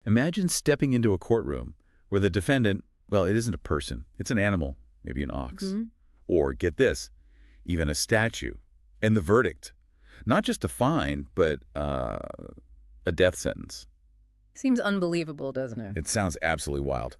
Imagine stepping into a courtroom where the defendant, well, it isn't a person, it's an animal, maybe an ox. Hmm. Or, get this, even a statue. And the verdict, not just a fine, but a death sentence. Seems unbelievable, doesn't it? It sounds absolutely wild.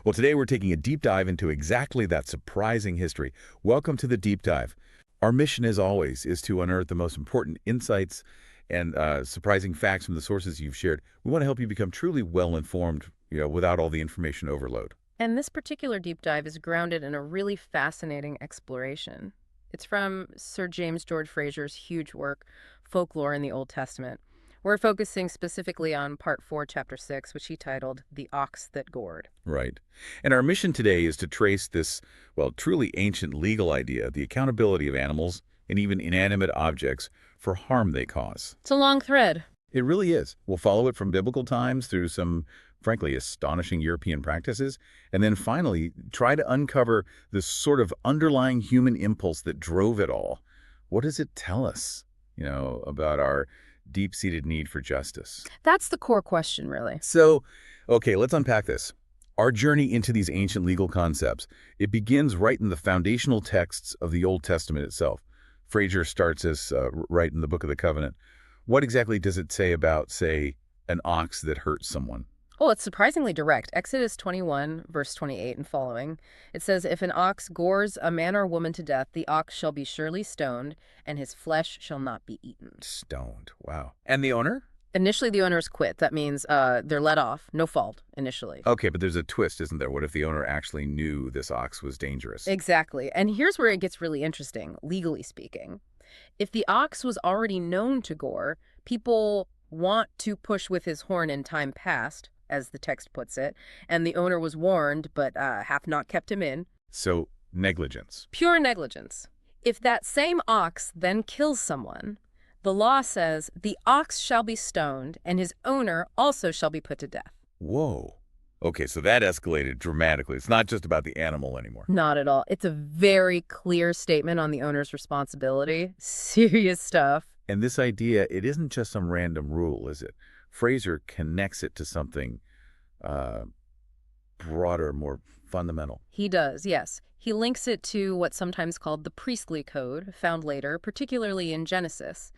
Well, today we're taking a deep dive into exactly that surprising history. Welcome to the Deep Dive. Our mission, as always, is to unearth the most important insights and surprising facts from the sources you've shared. We want to help you become truly well-informed, without all the information overload. And this particular deep dive is grounded in a really fascinating exploration. It's from Sir James George Frazer's huge work, Folklore in the Old Testament. We're focusing specifically on Part 4, Chapter 6, which he titled The Ox That Gored. Right. And our mission today is to trace this, well, truly ancient legal idea, the accountability of animals and even inanimate objects for harm they cause. It's a long thread. It really is. We'll follow it from biblical times through some, frankly, astonishing European practices, and then finally try to uncover this sort of underlying human impulse that drove it all. What does it tell us, about our deep-seated need for justice? That's the core question, really. So, okay, let's unpack this. Our journey into these ancient legal concepts, it begins right in the foundational texts of the Old Testament itself. Frazer starts us right in the Book of the Covenant. What exactly does it say about, say, an ox that hurts someone? Well, it's surprisingly direct. Exodus 21, verse 28 and following. It says, if an ox gores a man or woman to death, the ox shall be surely stoned, and his flesh shall not be eaten. Stoned. Wow. And the owner? Initially, the owners quit. That means they're let off, no fault, initially. Okay, but there's a twist, isn't there? What if the owner actually knew this ox was dangerous? Exactly. And here's where it gets really interesting, legally speaking. If the ox was already known to gore, people want to push with his horn in time past, as the text puts it, and the owner was warned but hath not kept him in. So, negligence. Pure negligence. If that same ox then kills someone, the law says the ox shall be stoned and his owner also shall be put to death. Whoa. Okay, so that escalated dramatically. It's not just about the animal anymore. Not at all. It's a very clear statement on the owner's responsibility. Serious stuff. And this idea, it isn't just some random rule, is it? Frazer connects it to something broader, more fundamental. He does, yes. He links it to what's sometimes called the priestly code, found later, particularly in Genesis.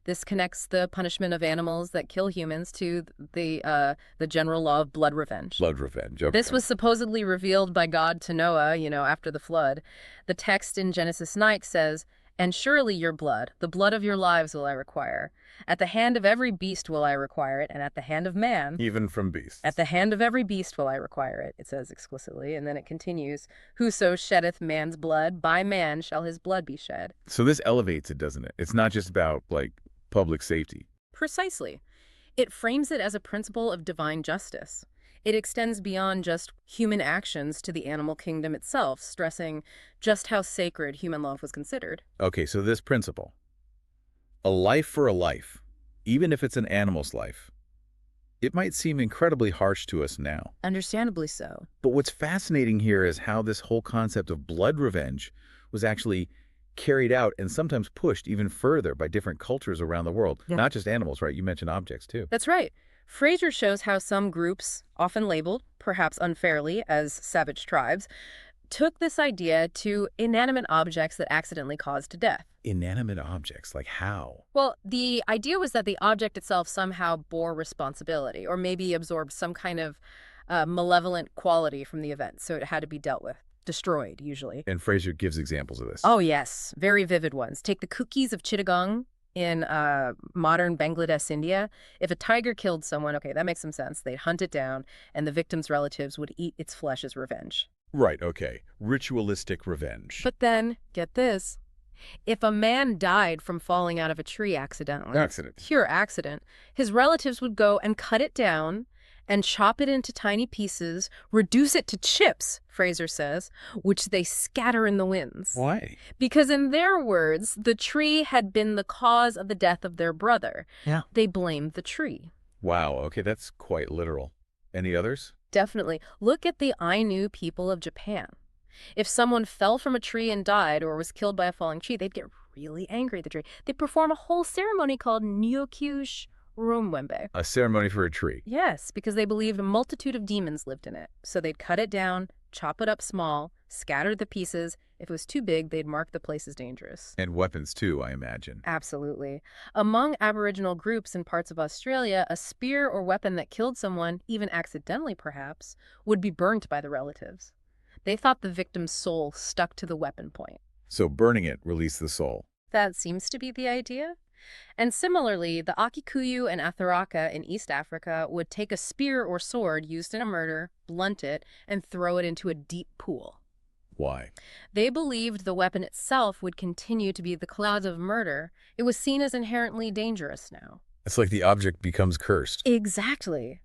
This connects the punishment of animals that kill humans to the general law of blood revenge. Blood revenge, okay. This was supposedly revealed by God to Noah, after the flood. The text in Genesis 9 says, and surely your blood, the blood of your lives will I require. At the hand of every beast will I require it, and at the hand of man. Even from beasts. At the hand of every beast will I require it, it says explicitly, and then it continues, whoso sheddeth man's blood, by man shall his blood be shed. So this elevates it, doesn't it? It's not just about, public safety. Precisely. It frames it as a principle of divine justice. It extends beyond just human actions to the animal kingdom itself, stressing just how sacred human life was considered. Okay, so this principle, a life for a life, even if it's an animal's life, it might seem incredibly harsh to us now. Understandably so. But what's fascinating here is how this whole concept of blood revenge was actually carried out and sometimes pushed even further by different cultures around the world. Yeah. Not just animals, right? You mentioned objects, too. That's right. Frazer shows how some groups, often labeled, perhaps unfairly, as savage tribes, took this idea to inanimate objects that accidentally caused death. Inanimate objects, like how? Well, the idea was that the object itself somehow bore responsibility, or maybe absorbed some kind of malevolent quality from the event, so it had to be dealt with. Destroyed, usually. And Frazer gives examples of this. Oh, yes. Very vivid ones. Take the cookies of Chittagong in modern Bangladesh, India. If a tiger killed someone, okay, that makes some sense. They'd hunt it down, and the victim's relatives would eat its flesh as revenge. Right, okay. Ritualistic revenge. But then, get this. If a man died from falling out of a tree accidentally, pure accident, his relatives would go and cut it down and chop it into tiny pieces, reduce it to chips, Frazer says, which they scatter in the winds. Why? Because in their words, the tree had been the cause of the death of their brother. Yeah. They blamed the tree. Wow, okay, that's quite literal. Any others? Definitely. Look at the Ainu people of Japan. If someone fell from a tree and died or was killed by a falling tree, they'd get really angry at the tree. They'd perform a whole ceremony called Nyokyush, Rumwembe. A ceremony for a tree. Yes, because they believed a multitude of demons lived in it. So they'd cut it down, chop it up small, scatter the pieces. If it was too big, they'd mark the place as dangerous. And weapons too, I imagine. Absolutely. Among Aboriginal groups in parts of Australia, a spear or weapon that killed someone, even accidentally perhaps, would be burnt by the relatives. They thought the victim's soul stuck to the weapon point. So burning it released the soul. That seems to be the idea. And similarly, the Akikuyu and Atharaka in East Africa would take a spear or sword used in a murder, blunt it, and throw it into a deep pool. Why? They believed the weapon itself would continue to be the cause of murder. It was seen as inherently dangerous now. It's like the object becomes cursed. Exactly.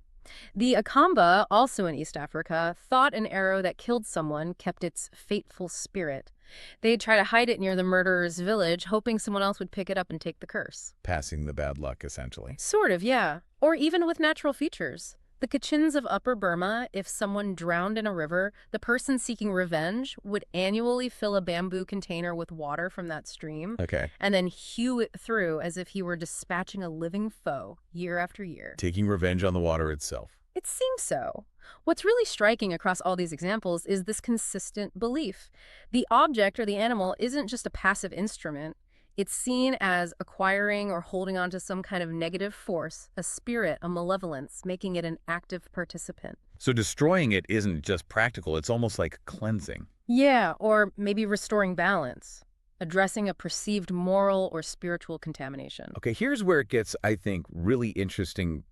The Akamba, also in East Africa, thought an arrow that killed someone kept its fateful spirit. They'd try to hide it near the murderer's village, hoping someone else would pick it up and take the curse. Passing the bad luck, essentially. Sort of, yeah. Or even with natural features. The Kachins of Upper Burma, if someone drowned in a river, the person seeking revenge would annually fill a bamboo container with water from that stream, Okay. and then hew it through as if he were dispatching a living foe year after year. Taking revenge on the water itself. It seems so. What's really striking across all these examples is this consistent belief. The object or the animal isn't just a passive instrument. It's seen as acquiring or holding on to some kind of negative force, a spirit, a malevolence, making it an active participant. So destroying it isn't just practical, it's almost like cleansing. Yeah, or maybe restoring balance, addressing a perceived moral or spiritual contamination. Okay, here's where it gets, I think, really interesting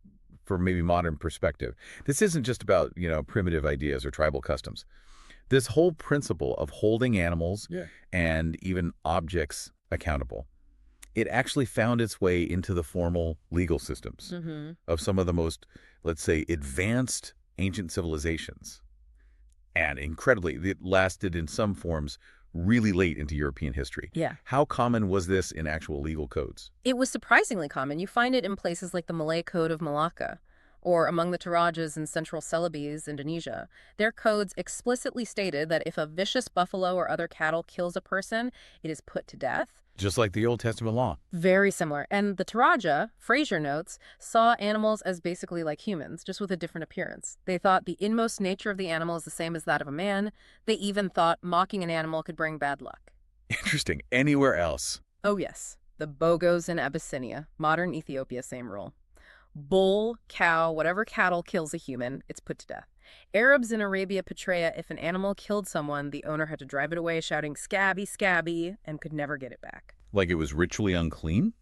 for maybe modern perspective. This isn't just about, primitive ideas or tribal customs. This whole principle of holding animals and even objects accountable, it actually found its way into the formal legal systems of some of the most, let's say, advanced ancient civilizations. And incredibly, it lasted in some forms really late into European history. Yeah. How common was this in actual legal codes? It was surprisingly common. You find it in places like the Malay Code of Malacca, or among the Torajas in central Celebes, Indonesia. Their codes explicitly stated that if a vicious buffalo or other cattle kills a person, it is put to death. Just like the Old Testament law. Very similar. And the Toraja, Frazer notes, saw animals as basically like humans, just with a different appearance. They thought the inmost nature of the animal is the same as that of a man. They even thought mocking an animal could bring bad luck. Interesting. Anywhere else? Oh yes. The Bogos in Abyssinia, modern Ethiopia, same rule. Bull, cow, whatever cattle kills a human, it's put to death. Arabs in Arabia Petraea, if an animal killed someone, the owner had to drive it away shouting, "Scabby, scabby," and could never get it back. Like it was ritually unclean?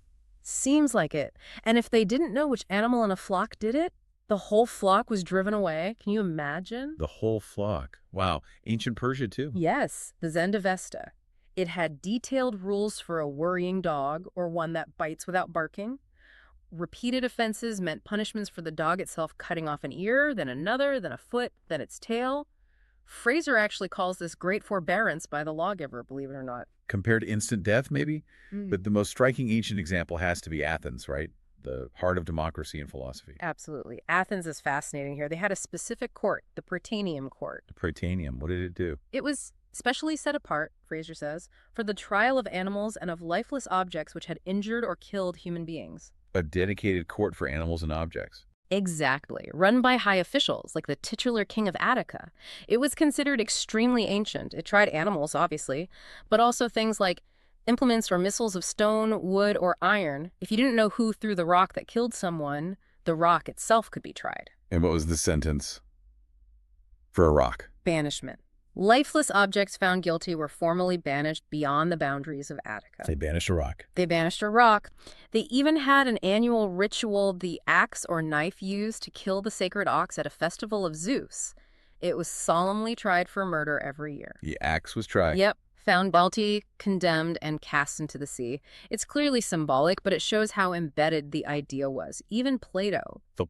Seems like it. And if they didn't know which animal in a flock did it, the whole flock was driven away. Can you imagine? The whole flock. Wow. Ancient Persia, too. Yes, the Zendavesta. It had detailed rules for a worrying dog or one that bites without barking. Repeated offenses meant punishments for the dog itself, cutting off an ear, then another, then a foot, then its tail. Frazer actually calls this great forbearance by the lawgiver, believe it or not. Compared to instant death, maybe? But the most striking ancient example has to be Athens, right? The heart of democracy and philosophy. Absolutely. Athens is fascinating here. They had a specific court, the Prytaneum court. The Prytaneum, what did it do? It was specially set apart, Frazer says, for the trial of animals and of lifeless objects which had injured or killed human beings. A dedicated court for animals and objects. Exactly. Run by high officials, like the titular king of Attica. It was considered extremely ancient. It tried animals, obviously, but also things like implements or missiles of stone, wood, or iron. If you didn't know who threw the rock that killed someone, the rock itself could be tried. And what was the sentence for a rock? Banishment. Lifeless objects found guilty were formally banished beyond the boundaries of Attica. They banished a rock. They banished a rock. They even had an annual ritual, the axe or knife used to kill the sacred ox at a festival of Zeus. It was solemnly tried for murder every year. The axe was tried. Yep. Found guilty, condemned, and cast into the sea. It's clearly symbolic, but it shows how embedded the idea was. Even Plato. The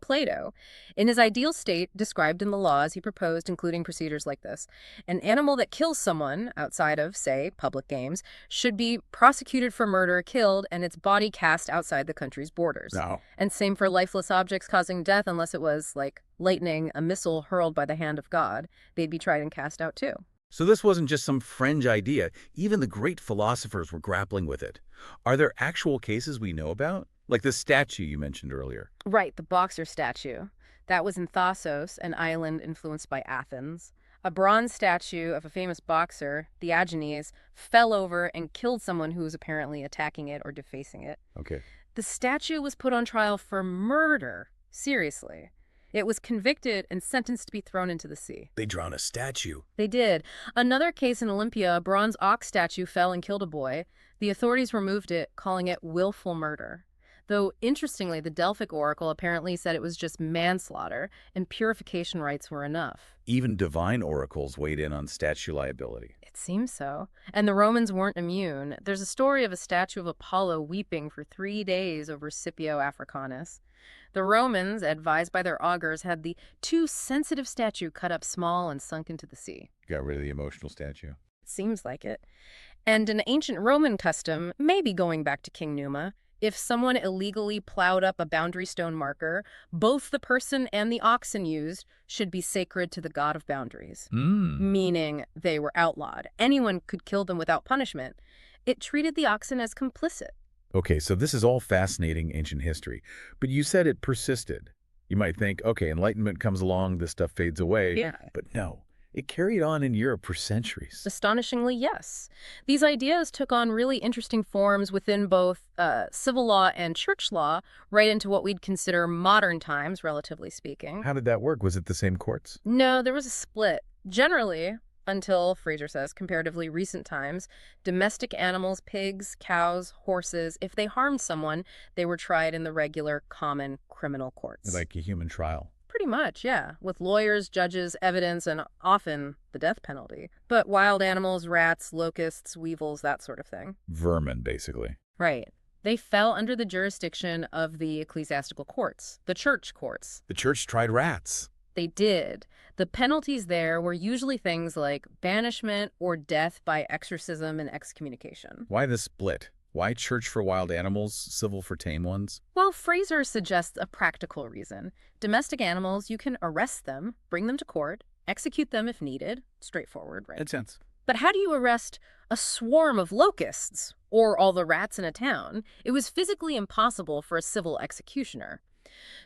Plato. In his ideal state, described in the laws he proposed, including procedures like this, an animal that kills someone outside of, say, public games, should be prosecuted for murder, killed, and its body cast outside the country's borders. No. And same for lifeless objects causing death, unless it was, like lightning, a missile hurled by the hand of God. They'd be tried and cast out too. So this wasn't just some fringe idea. Even the great philosophers were grappling with it. Are there actual cases we know about? Like the statue you mentioned earlier. Right, the boxer statue. That was in Thasos, an island influenced by Athens. A bronze statue of a famous boxer, Diogenes, fell over and killed someone who was apparently attacking it or defacing it. Okay. The statue was put on trial for murder. Seriously. It was convicted and sentenced to be thrown into the sea. They drawn a statue. They did. Another case in Olympia, a bronze ox statue fell and killed a boy. The authorities removed it, calling it willful murder. Though, interestingly, the Delphic oracle apparently said it was just manslaughter, and purification rites were enough. Even divine oracles weighed in on statue liability. It seems so. And the Romans weren't immune. There's a story of a statue of Apollo weeping for 3 days over Scipio Africanus. The Romans, advised by their augurs, had the too sensitive statue cut up small and sunk into the sea. Got rid of the emotional statue. It seems like it. And an ancient Roman custom, maybe going back to King Numa, if someone illegally plowed up a boundary stone marker, both the person and the oxen used should be sacred to the god of boundaries, meaning they were outlawed. Anyone could kill them without punishment. It treated the oxen as complicit. Okay, so this is all fascinating ancient history, but you said it persisted. You might think, okay, Enlightenment comes along, this stuff fades away. Yeah. But no, it carried on in Europe for centuries. Astonishingly, yes. These ideas took on really interesting forms within both civil law and church law, right into what we'd consider modern times, relatively speaking. How did that work? Was it the same courts? No, there was a split. Generally, until, Frazer says, comparatively recent times, domestic animals, pigs, cows, horses, if they harmed someone, they were tried in the regular, common criminal courts. Like a human trial. Pretty much, yeah, with lawyers, judges, evidence, and often the death penalty. But wild animals, rats, locusts, weevils, that sort of thing. Vermin, basically. Right. They fell under the jurisdiction of the ecclesiastical courts, the church courts. The church tried rats. They did. The penalties there were usually things like banishment or death by exorcism and excommunication. Why the split? Why church for wild animals, civil for tame ones? Well, Frazer suggests a practical reason. Domestic animals, you can arrest them, bring them to court, execute them if needed. Straightforward, right? Makes sense. But how do you arrest a swarm of locusts or all the rats in a town? It was physically impossible for a civil executioner.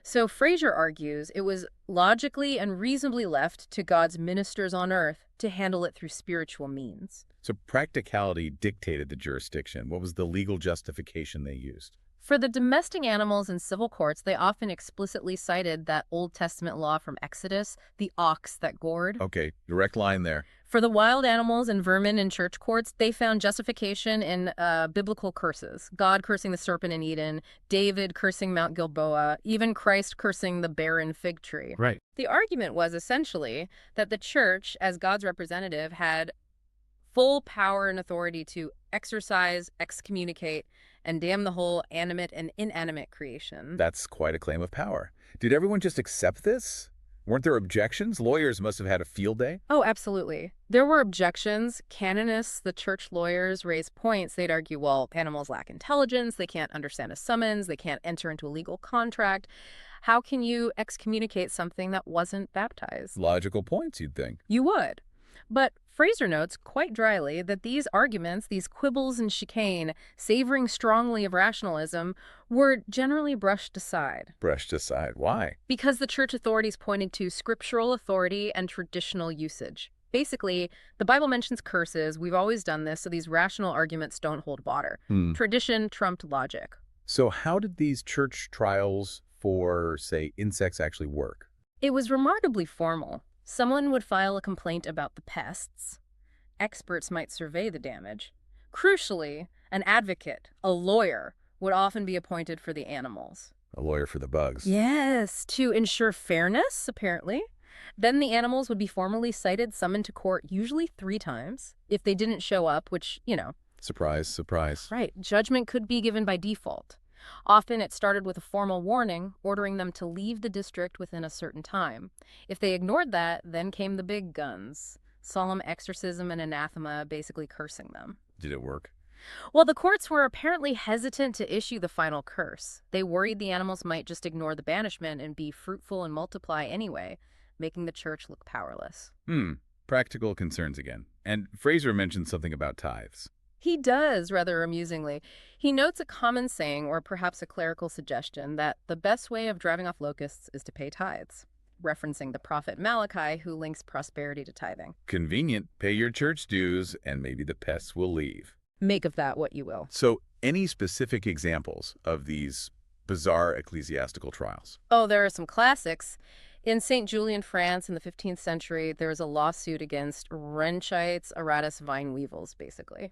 So Frazer argues it was logically and reasonably left to God's ministers on earth to handle it through spiritual means. So practicality dictated the jurisdiction. What was the legal justification they used? For the domestic animals in civil courts, they often explicitly cited that Old Testament law from Exodus, the ox that gored. Okay, direct line there. For the wild animals and vermin in church courts, they found justification in biblical curses. God cursing the serpent in Eden, David cursing Mount Gilboa, even Christ cursing the barren fig tree. Right. The argument was essentially that the church, as God's representative, had full power and authority to exorcise, excommunicate, and damn the whole animate and inanimate creation. That's quite a claim of power. Did everyone just accept this? Weren't there objections? Lawyers must have had a field day. Oh, absolutely. There were objections. Canonists, the church lawyers, raised points. They'd argue, well, animals lack intelligence. They can't understand a summons. They can't enter into a legal contract. How can you excommunicate something that wasn't baptized? Logical points, you'd think. You would. But Frazer notes quite dryly that these arguments, these quibbles and chicane, savoring strongly of rationalism, were generally brushed aside. Brushed aside. Why? Because the church authorities pointed to scriptural authority and traditional usage. Basically, the Bible mentions curses. We've always done this, so these rational arguments don't hold water. Tradition trumped logic. So how did these church trials for, say, insects actually work? It was remarkably formal. Someone would file a complaint about the pests. Experts might survey the damage. Crucially, an advocate, a lawyer, would often be appointed for the animals. A lawyer for the bugs. Yes, to ensure fairness, apparently. Then the animals would be formally cited, summoned to court, usually 3 times. If they didn't show up, which, Surprise, surprise. Right, judgment could be given by default. Often it started with a formal warning, ordering them to leave the district within a certain time. If they ignored that, then came the big guns. Solemn exorcism and anathema, basically cursing them. Did it work? Well, the courts were apparently hesitant to issue the final curse. They worried the animals might just ignore the banishment and be fruitful and multiply anyway, making the church look powerless. Practical concerns again. And Frazer mentioned something about tithes. He does, rather amusingly. He notes a common saying, or perhaps a clerical suggestion, that the best way of driving off locusts is to pay tithes, referencing the prophet Malachi, who links prosperity to tithing. Convenient. Pay your church dues, and maybe the pests will leave. Make of that what you will. So, any specific examples of these bizarre ecclesiastical trials? Oh, there are some classics. In St. Julian, France, in the 15th century, there was a lawsuit against wrenchites, aratus vine weevils, basically.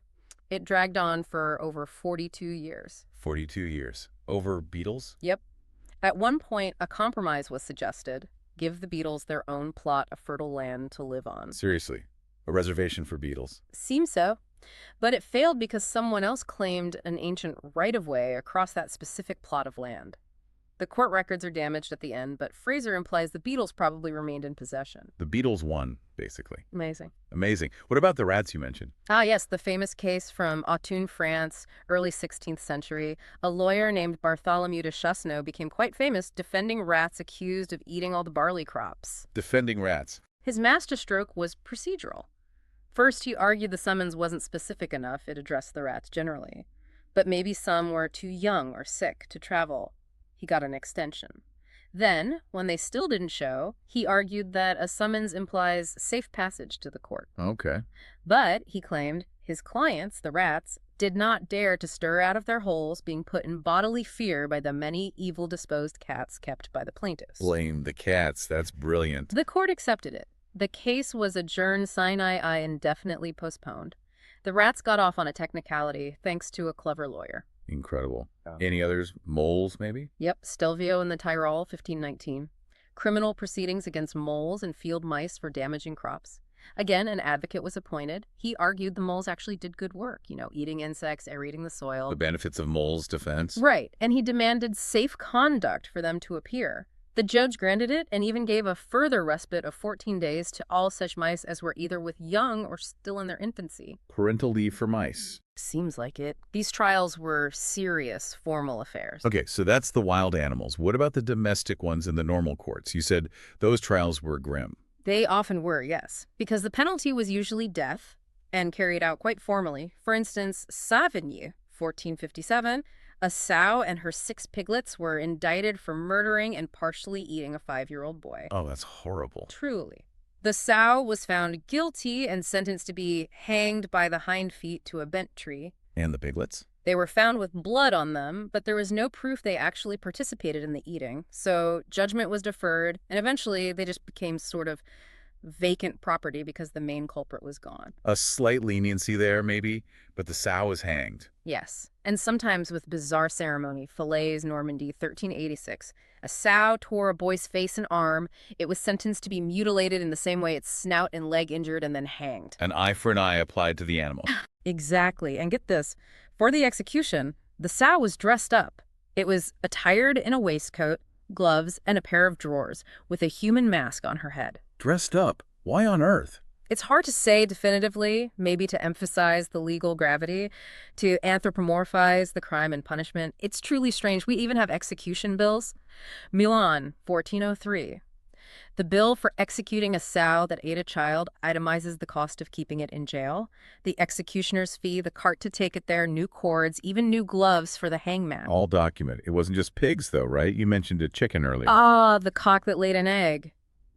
It dragged on for over 42 years. 42 years. Over beetles? Yep. At one point, a compromise was suggested. Give the beetles their own plot of fertile land to live on. Seriously, a reservation for beetles? Seems so. But it failed because someone else claimed an ancient right-of-way across that specific plot of land. The court records are damaged at the end, but Frazer implies the beetles probably remained in possession. The beetles won, basically. Amazing. Amazing. What about the rats you mentioned? Ah, yes, the famous case from Autun, France, early 16th century. A lawyer named Bartholomew de Chassenot became quite famous defending rats accused of eating all the barley crops. Defending rats. His masterstroke was procedural. First, he argued the summons wasn't specific enough, it addressed the rats generally. But maybe some were too young or sick to travel. He got an extension. Then, when they still didn't show, he argued that a summons implies safe passage to the court. Okay. But, he claimed, his clients, the rats, did not dare to stir out of their holes, being put in bodily fear by the many evil-disposed cats kept by the plaintiffs. Blame the cats. That's brilliant. The court accepted it. The case was adjourned sine die indefinitely postponed. The rats got off on a technicality, thanks to a clever lawyer. Incredible. Any others? Moles, maybe? Yep, Stelvio in the Tyrol, 1519. Criminal proceedings against moles and field mice for damaging crops. Again, an advocate was appointed. He argued the moles actually did good work, eating insects, aerating the soil. The benefits of moles' defense? Right, and he demanded safe conduct for them to appear. The judge granted it and even gave a further respite of 14 days to all such mice as were either with young or still in their infancy. Parental leave for mice. Seems like it. These trials were serious, formal affairs. Okay, so that's the wild animals. What about the domestic ones in the normal courts? You said those trials were grim. They often were, yes, because the penalty was usually death and carried out quite formally. For instance, Savigny, 1457, a sow and her 6 piglets were indicted for murdering and partially eating a 5-year-old boy. Oh, that's horrible. Truly. The sow was found guilty and sentenced to be hanged by the hind feet to a bent tree. And the piglets? They were found with blood on them, but there was no proof they actually participated in the eating. So judgment was deferred, and eventually they just became sort of vacant property because the main culprit was gone. A slight leniency there, maybe, but the sow was hanged. Yes, and sometimes with bizarre ceremony. Falaise, Normandy, 1386. A sow tore a boy's face and arm. It was sentenced to be mutilated in the same way its snout and leg injured and then hanged. An eye for an eye applied to the animal. Exactly. And get this, for the execution, the sow was dressed up. It was attired in a waistcoat, gloves, and a pair of drawers, with a human mask on her head. Dressed up? Why on earth? It's hard to say definitively, maybe to emphasize the legal gravity, to anthropomorphize the crime and punishment. It's truly strange. We even have execution bills. Milan, 1403. The bill for executing a sow that ate a child itemizes the cost of keeping it in jail, the executioner's fee, the cart to take it there, new cords, even new gloves for the hangman. All documented. It wasn't just pigs, though, right? You mentioned a chicken earlier. Ah, the cock that laid an egg.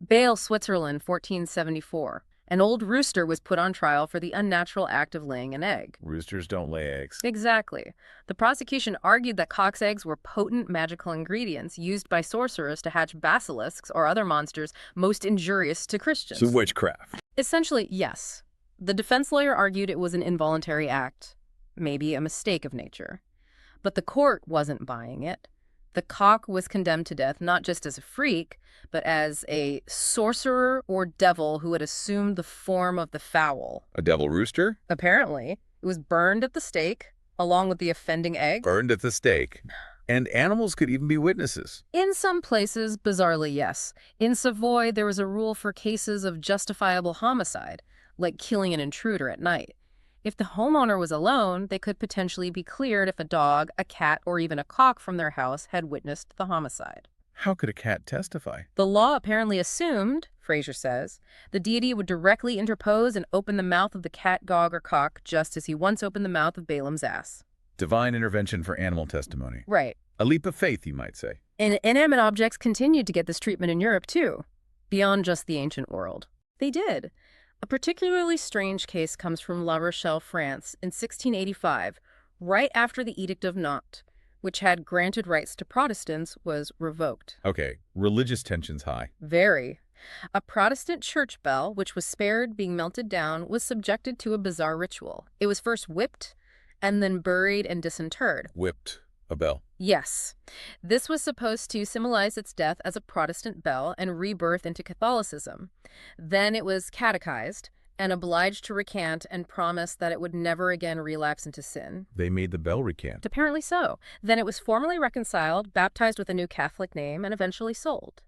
Bale, Switzerland, 1474. An old rooster was put on trial for the unnatural act of laying an egg. Roosters don't lay eggs. Exactly. The prosecution argued that cock's eggs were potent magical ingredients used by sorcerers to hatch basilisks or other monsters most injurious to Christians. So witchcraft. Essentially, yes. The defense lawyer argued it was an involuntary act, maybe a mistake of nature. But the court wasn't buying it. The cock was condemned to death not just as a freak, but as a sorcerer or devil who had assumed the form of the fowl. A devil rooster? Apparently. It was burned at the stake, along with the offending egg. Burned at the stake. And animals could even be witnesses. In some places, bizarrely, yes. In Savoy, there was a rule for cases of justifiable homicide, like killing an intruder at night. If the homeowner was alone, they could potentially be cleared if a dog, a cat, or even a cock from their house had witnessed the homicide. How could a cat testify? The law apparently assumed, Frazer says, the deity would directly interpose and open the mouth of the cat, Gog, or cock, just as he once opened the mouth of Balaam's ass. Divine intervention for animal testimony. Right. A leap of faith, you might say. And inanimate objects continued to get this treatment in Europe, too, beyond just the ancient world. They did. A particularly strange case comes from La Rochelle, France, in 1685, right after the Edict of Nantes, which had granted rights to Protestants, was revoked. Okay, religious tensions high. Very. A Protestant church bell, which was spared being melted down, was subjected to a bizarre ritual. It was first whipped and then buried and disinterred. Whipped a bell. Yes. This was supposed to symbolize its death as a Protestant bell and rebirth into Catholicism. Then it was catechized and obliged to recant and promise that it would never again relapse into sin. They made the bell recant. Apparently so. Then it was formally reconciled, baptized with a new Catholic name, and eventually sold.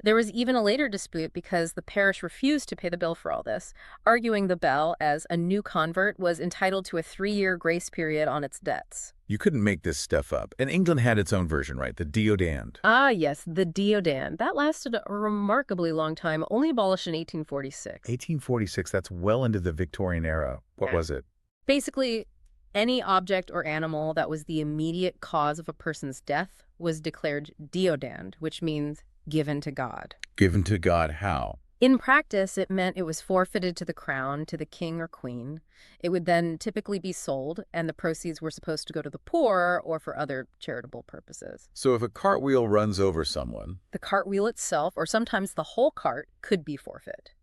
There was even a later dispute because the parish refused to pay the bill for all this, arguing the bell, as a new convert, was entitled to a 3-year grace period on its debts. You couldn't make this stuff up. And England had its own version, right? The deodand. Ah, yes, the deodand. That lasted a remarkably long time, only abolished in 1846. 1846, that's well into the Victorian era. What was it? Basically, any object or animal that was the immediate cause of a person's death was declared deodand, which means given to God. Given to God how? In practice, it meant it was forfeited to the crown, to the king or queen. It would then typically be sold, and the proceeds were supposed to go to the poor or for other charitable purposes. So if a cartwheel runs over someone, the cartwheel itself, or sometimes the whole cart, could be forfeit.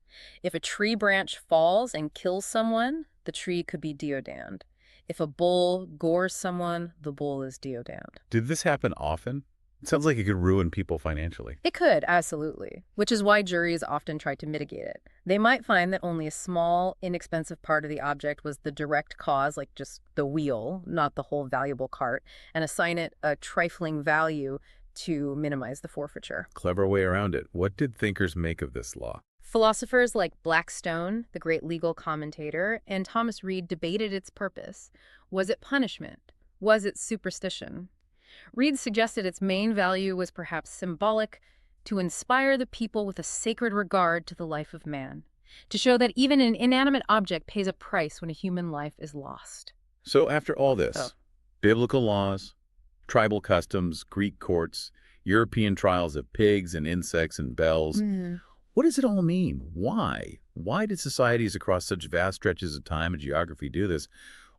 If a tree branch falls and kills someone, the tree could be deodand. If a bull gores someone, the bull is deodand. Did this happen often? It sounds like it could ruin people financially. It could, absolutely, which is why juries often try to mitigate it. They might find that only a small, inexpensive part of the object was the direct cause, like just the wheel, not the whole valuable cart, and assign it a trifling value to minimize the forfeiture. Clever way around it. What did thinkers make of this law? Philosophers like Blackstone, the great legal commentator, and Thomas Reid debated its purpose. Was it punishment? Was it superstition? Reid suggested its main value was perhaps symbolic, to inspire the people with a sacred regard to the life of man, to show that even an inanimate object pays a price when a human life is lost. So after all this, biblical laws, tribal customs, Greek courts, European trials of pigs and insects and bells, what does it all mean? Why? Why did societies across such vast stretches of time and geography do this?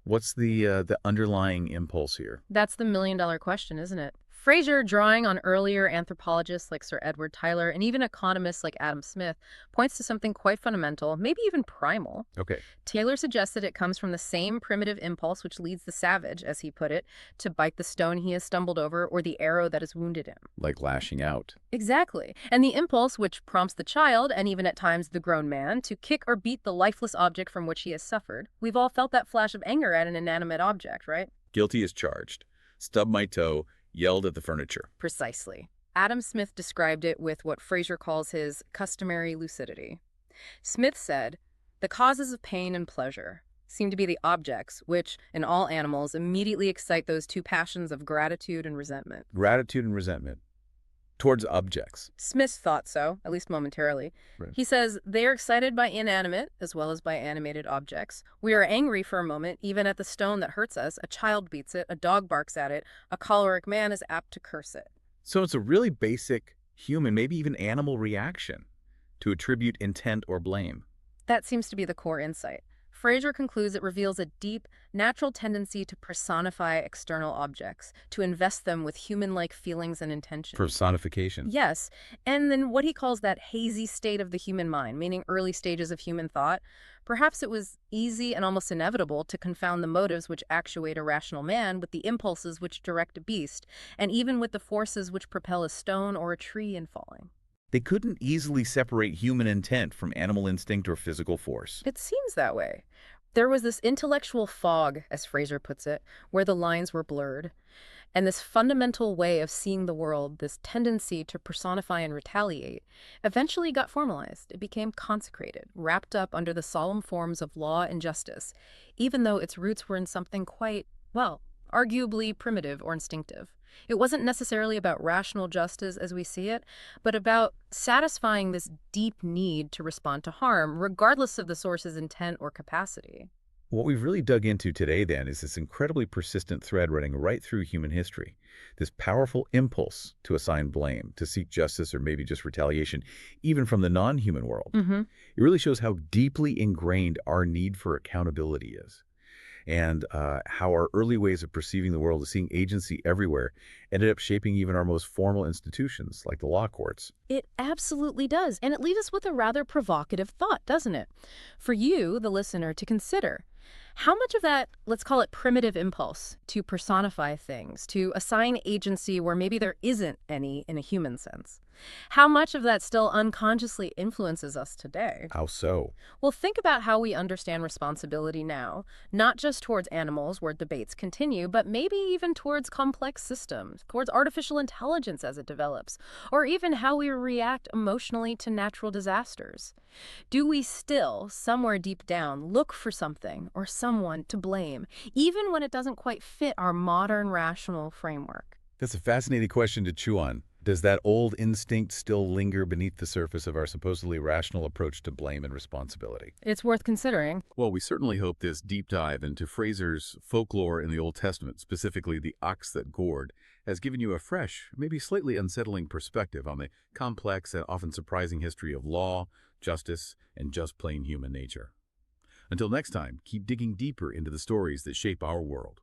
What's the underlying impulse here? That's the million-dollar question, isn't it? Frazer, drawing on earlier anthropologists like Sir Edward Tyler and even economists like Adam Smith, points to something quite fundamental, maybe even primal. Okay. Taylor suggested it comes from the same primitive impulse which leads the savage, as he put it, to bite the stone he has stumbled over or the arrow that has wounded him. Like lashing out. Exactly. And the impulse which prompts the child, and even at times the grown man, to kick or beat the lifeless object from which he has suffered. We've all felt that flash of anger at an inanimate object, right? Guilty as charged. Stubbed my toe, yelled at the furniture. Precisely. Adam Smith described it with what Frazer calls his customary lucidity. Smith said, the causes of pain and pleasure seem to be the objects which, in all animals, immediately excite those two passions of gratitude and resentment. Gratitude and resentment. Towards objects. Smith thought so, at least momentarily. Right. He says, they are excited by inanimate as well as by animated objects. We are angry for a moment, even at the stone that hurts us. A child beats it, a dog barks at it, a choleric man is apt to curse it. So it's a really basic human, maybe even animal reaction to attribute intent or blame. That seems to be the core insight. Frazer concludes it reveals a deep, natural tendency to personify external objects, to invest them with human-like feelings and intentions. Personification. Yes, and then what he calls that hazy state of the human mind, meaning early stages of human thought. Perhaps it was easy and almost inevitable to confound the motives which actuate a rational man with the impulses which direct a beast, and even with the forces which propel a stone or a tree in falling. They couldn't easily separate human intent from animal instinct or physical force. It seems that way. There was this intellectual fog, as Frazer puts it, where the lines were blurred. And this fundamental way of seeing the world, this tendency to personify and retaliate, eventually got formalized. It became consecrated, wrapped up under the solemn forms of law and justice, even though its roots were in something quite, well, arguably primitive or instinctive. It wasn't necessarily about rational justice as we see it, but about satisfying this deep need to respond to harm, regardless of the source's intent or capacity. What we've really dug into today, then, is this incredibly persistent thread running right through human history. This powerful impulse to assign blame, to seek justice or maybe just retaliation, even from the non-human world. Mm-hmm. It really shows how deeply ingrained our need for accountability is, and how our early ways of perceiving the world, of seeing agency everywhere, ended up shaping even our most formal institutions, like the law courts. It absolutely does. And it leaves us with a rather provocative thought, doesn't it? For you, the listener, to consider. How much of that, let's call it primitive impulse, to personify things, to assign agency where maybe there isn't any in a human sense, how much of that still unconsciously influences us today? How so? Well, think about how we understand responsibility now, not just towards animals where debates continue, but maybe even towards complex systems, towards artificial intelligence as it develops, or even how we react emotionally to natural disasters. Do we still, somewhere deep down, look for something or someone to blame, even when it doesn't quite fit our modern rational framework? That's a fascinating question to chew on. Does that old instinct still linger beneath the surface of our supposedly rational approach to blame and responsibility? It's worth considering. Well, we certainly hope this deep dive into Frazer's folklore in the Old Testament, specifically the ox that gored, has given you a fresh, maybe slightly unsettling perspective on the complex and often surprising history of law, justice, and just plain human nature. Until next time, keep digging deeper into the stories that shape our world.